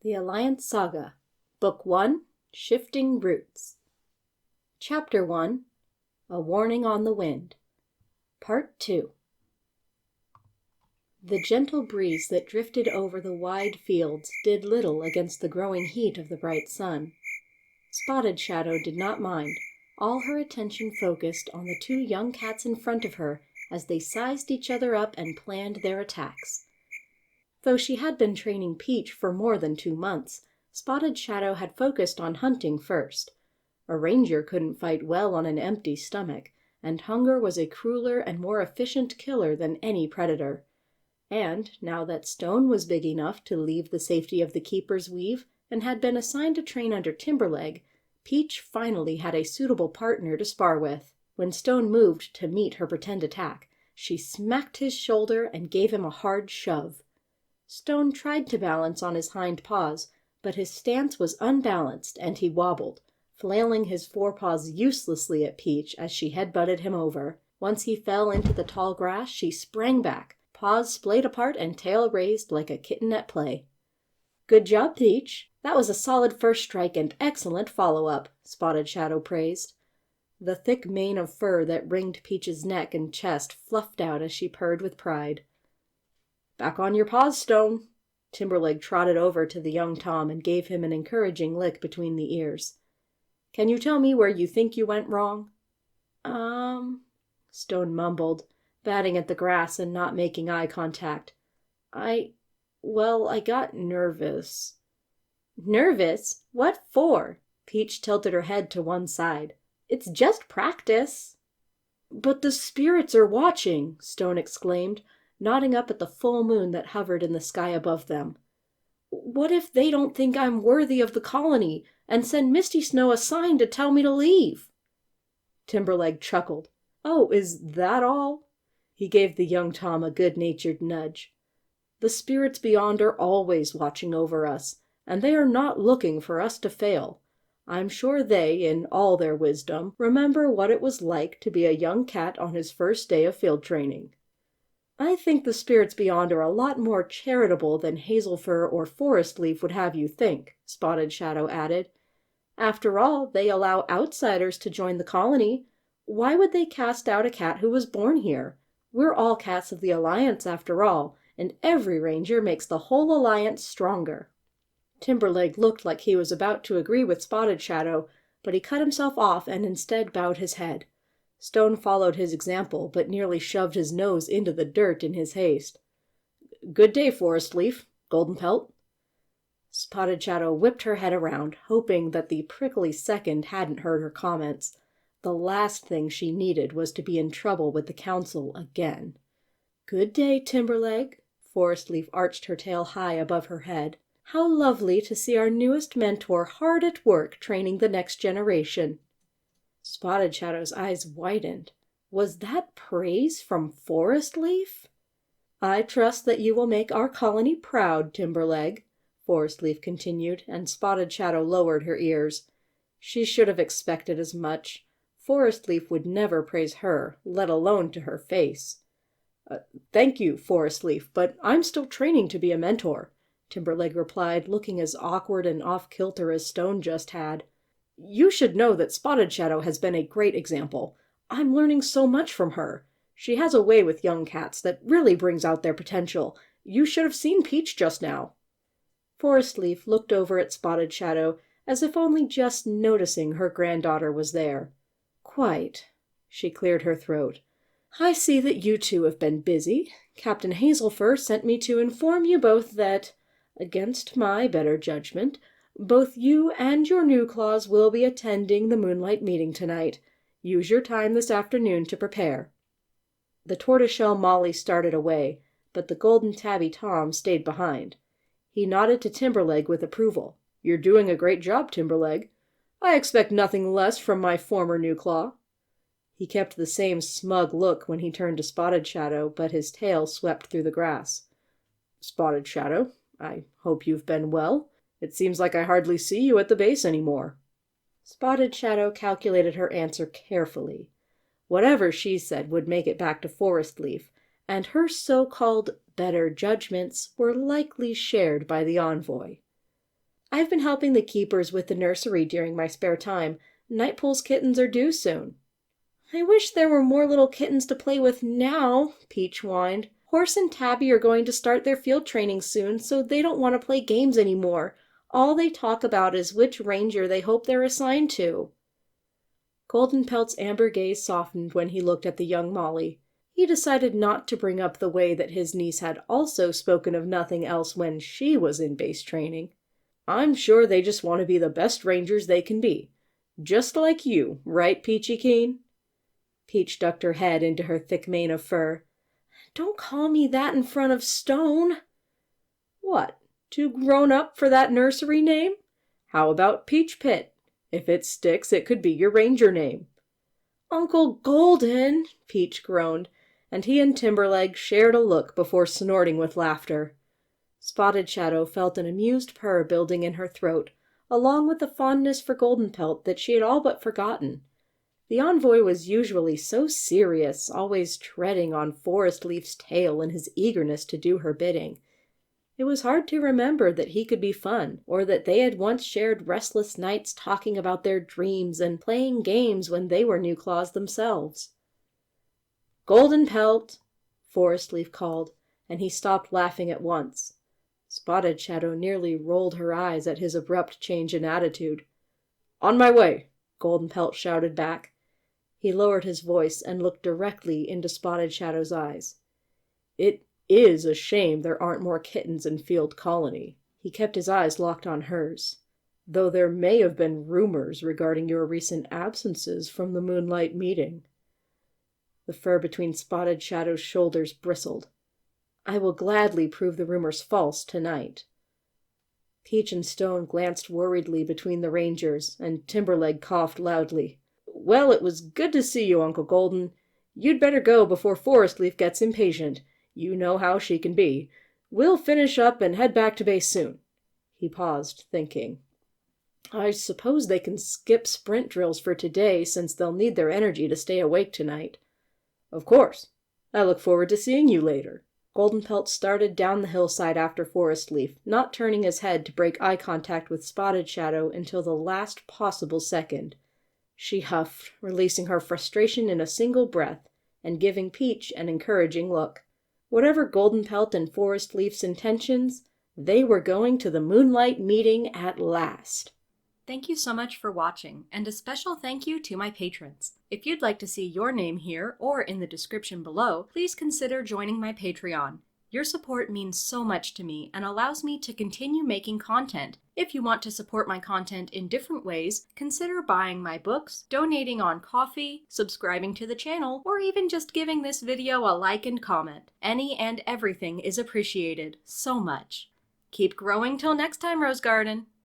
The Alliance Saga, Book 1, Shifting Roots. Chapter 1, A Warning on the Wind. Part 2. The gentle breeze that drifted over the wide fields did little against the growing heat of the bright sun. Spotted Shadow did not mind, all her attention focused on the two young cats in front of her as they sized each other up and planned their attacks. Though she had been training Peach for more than 2 months, Spotted Shadow had focused on hunting first. A ranger couldn't fight well on an empty stomach, and hunger was a crueler and more efficient killer than any predator. And, now that Stone was big enough to leave the safety of the Keeper's weave and had been assigned to train under Timberleg, Peach finally had a suitable partner to spar with. When Stone moved to meet her pretend attack, she smacked his shoulder and gave him a hard shove. Stone tried to balance on his hind paws, but his stance was unbalanced and he wobbled, flailing his forepaws uselessly at Peach as she headbutted him over. Once he fell into the tall grass, she sprang back, paws splayed apart and tail raised like a kitten at play. "Good job, Peach. That was a solid first strike and excellent follow-up," Spotted Shadow praised. The thick mane of fur that ringed Peach's neck and chest fluffed out as she purred with pride. "Back on your paws, Stone." Timberleg trotted over to the young Tom and gave him an encouraging lick between the ears. "Can you tell me where you think you went wrong?" Stone mumbled, batting at the grass and not making eye contact. I got nervous." "Nervous? What for?" Peach tilted her head to one side. "It's just practice." "But the spirits are watching!" Stone exclaimed, nodding up at the full moon that hovered in the sky above them. "What if they don't think I'm worthy of the colony and send Misty Snow a sign to tell me to leave?" Timberleg chuckled. "Oh, is that all?" He gave the young Tom a good-natured nudge. "The spirits beyond are always watching over us, and they are not looking for us to fail. I'm sure they, in all their wisdom, remember what it was like to be a young cat on his first day of field training." "I think the spirits beyond are a lot more charitable than Hazelfur or Forest Leaf would have you think," Spotted Shadow added. "After all, they allow outsiders to join the colony. Why would they cast out a cat who was born here? We're all cats of the Alliance after all, and every ranger makes the whole Alliance stronger." Timberleg looked like he was about to agree with Spotted Shadow, but he cut himself off and instead bowed his head. Stone followed his example, but nearly shoved his nose into the dirt in his haste. "Good day, Forest Leaf, Golden Pelt." Spotted Shadow whipped her head around, hoping that the prickly second hadn't heard her comments. The last thing she needed was to be in trouble with the council again. "Good day, Timberleg." Forest Leaf arched her tail high above her head. "How lovely to see our newest mentor hard at work training the next generation." Spotted Shadow's eyes widened. Was that praise from Forest Leaf? "I trust that you will make our colony proud, Timberleg," Forest Leaf continued, and Spotted Shadow lowered her ears. She should have expected as much. Forest Leaf would never praise her, let alone to her face. "Thank you, Forest Leaf, but I'm still training to be a mentor," Timberleg replied, looking as awkward and off-kilter as Stone just had. "You should know that Spotted Shadow has been a great example. I'm learning so much from her. She has a way with young cats that really brings out their potential. You should have seen Peach just now." Forest Leaf looked over at Spotted Shadow as if only just noticing her granddaughter was there. "Quite." She cleared her throat. "I see that you two have been busy. Captain Hazelfur sent me to inform you both that, against my better judgment, both you and your new claws will be attending the moonlight meeting tonight. Use your time this afternoon to prepare." The tortoiseshell Molly started away, but the golden tabby Tom stayed behind. He nodded to Timberleg with approval. "You're doing a great job, Timberleg. I expect nothing less from my former new claw." He kept the same smug look when he turned to Spotted Shadow, but his tail swept through the grass. "Spotted Shadow, I hope you've been well. It seems like I hardly see you at the base anymore." Spotted Shadow calculated her answer carefully. Whatever she said would make it back to Forest Leaf, and her so-called better judgments were likely shared by the envoy. I've been helping the keepers with the nursery during my spare time. Nightpool's kittens are due soon. I wish there were more little kittens to play with now, Peach whined. Horse and Tabby are going to start their field training soon, so they don't want to play games anymore. All they talk about is which ranger they hope they're assigned to. Goldenpelt's amber gaze softened when he looked at the young Molly. He decided not to bring up the way that his niece had also spoken of nothing else when she was in base training. I'm sure they just want to be the best rangers they can be. Just like you, right, Peachy Keen? Peach ducked her head into her thick mane of fur. Don't call me that in front of Stone. What, too grown up for that nursery name? How about Peach Pit? If it sticks, it could be your ranger name. Uncle Golden, Peach groaned, and he and Timberleg shared a look before snorting with laughter. Spotted Shadow felt an amused purr building in her throat, along with the fondness for Goldenpelt that she had all but forgotten. The envoy was usually so serious, always treading on Forest Leaf's tail in his eagerness to do her bidding. It was hard to remember that he could be fun, or that they had once shared restless nights talking about their dreams and playing games when they were New Claws themselves. Goldenpelt, Forest Leaf called, and he stopped laughing at once. Spotted Shadow nearly rolled her eyes at his abrupt change in attitude. On my way, Goldenpelt shouted back. He lowered his voice and looked directly into Spotted Shadow's eyes. It is a shame there aren't more kittens in Field Colony. He kept his eyes locked on hers. Though there may have been rumors regarding your recent absences from the Moonlight meeting. The fur between Spotted Shadow's shoulders bristled. I will gladly prove the rumors false tonight. Peach and Stone glanced worriedly between the rangers, and Timberleg coughed loudly. Well, it was good to see you, Uncle Golden. You'd better go before Forest Leaf gets impatient. You know how she can be. We'll finish up and head back to base soon. He paused, thinking. I suppose they can skip sprint drills for today, since they'll need their energy to stay awake tonight. Of course. I look forward to seeing you later. Goldenpelt started down the hillside after Forest Leaf, not turning his head to break eye contact with Spotted Shadow until the last possible second. She huffed, releasing her frustration in a single breath, and giving Peach an encouraging look. Whatever Goldenpelt and Forest Leaf's intentions, they were going to the Moonlight meeting at last. Thank you so much for watching, and a special thank you to my patrons. If you'd like to see your name here or in the description below, please consider joining my Patreon. Your support means so much to me and allows me to continue making content. If you want to support my content in different ways, consider buying my books, donating on Ko-fi, subscribing to the channel, or even just giving this video a like and comment. Any and everything is appreciated so much. Keep growing till next time, Rose Garden!